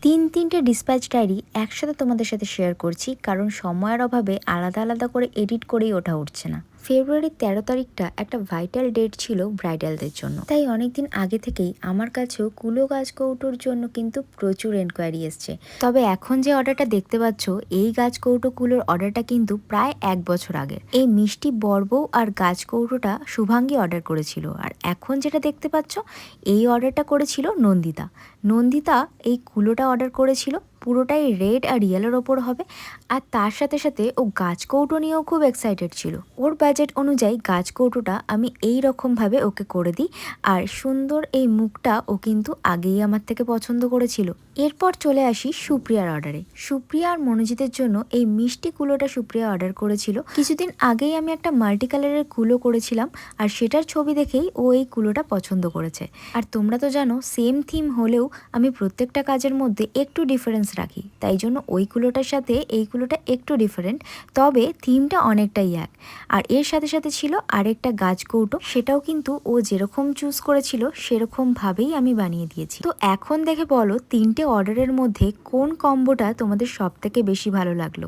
তিনটে dispatch diary একসাথে তোমাদের সাথে শেয়ার করছি, কারণ সময়ের অভাবে আলাদা আলাদা করে এডিট করেই ওঠা উঠছে না। ফেব্রুয়ারির 13 তারিখটা একটা ভাইটাল ডেট ছিল ব্রাইডালদের জন্য, তাই অনেকদিন আগে থেকেই আমার কাছেও কুলো গাছ কৌটোর জন্য কিন্তু প্রচুর এনকোয়ারি এসছে। তবে এখন যে অর্ডারটা দেখতে পাচ্ছ, এই গাছ কৌটো কুলোর অর্ডারটা কিন্তু প্রায় 1 বছর আগের। এই মিষ্টি বরবউ আর গাছ কৌটোটা শুভাঙ্গী অর্ডার করেছিল, আর এখন যেটা দেখতে পাচ্ছ এই অর্ডারটা করেছিল নন্দিতা। নন্দিতা এই কুলোটা অর্ডার করেছিল, পুরোটাই রেড আর ইয়েলোর ওপর হবে, আর তার সাথে সাথে ও গাছ কৌটো নিয়েও খুব এক্সাইটেড ছিল। ওর বাজেট অনুযায়ী গাছ কৌটোটা আমি এই রকমভাবে ওকে করে দিই, আর সুন্দর এই মুখটা ও কিন্তু আগেই আমার থেকে পছন্দ করেছিল। এরপর চলে আসি সুপ্রিয়ার অর্ডারে। সুপ্রিয়া আর মনোজিতের জন্য এই মিষ্টি কুলোটা সুপ্রিয়া অর্ডার করেছিল। কিছুদিন আগেই আমি একটা মাল্টি কালারের কুলো করেছিলাম, আর সেটার ছবি দেখেই ও এই কুলোটা পছন্দ করেছে। আর তোমরা তো জানো, সেম থিম হলেও আমি প্রত্যেকটা কাজের মধ্যে একটু ডিফারেন্স রাখি, তাই জন্য ওই কুলোটার সাথে এই কুলোটা একটু ডিফারেন্ট, তবে থিমটা অনেকটাই এক। আর এর সাথে সাথে ছিল আরেকটা গাছ কৌটো, সেটাও কিন্তু ও যেরকম চুজ করেছিল সেরকম ভাবেই আমি বানিয়ে দিয়েছি। তো এখন দেখে বলো, তিনটে অর্ডারের মধ্যে কোন কম্বোটা তোমাদের সব থেকে বেশি ভালো লাগলো?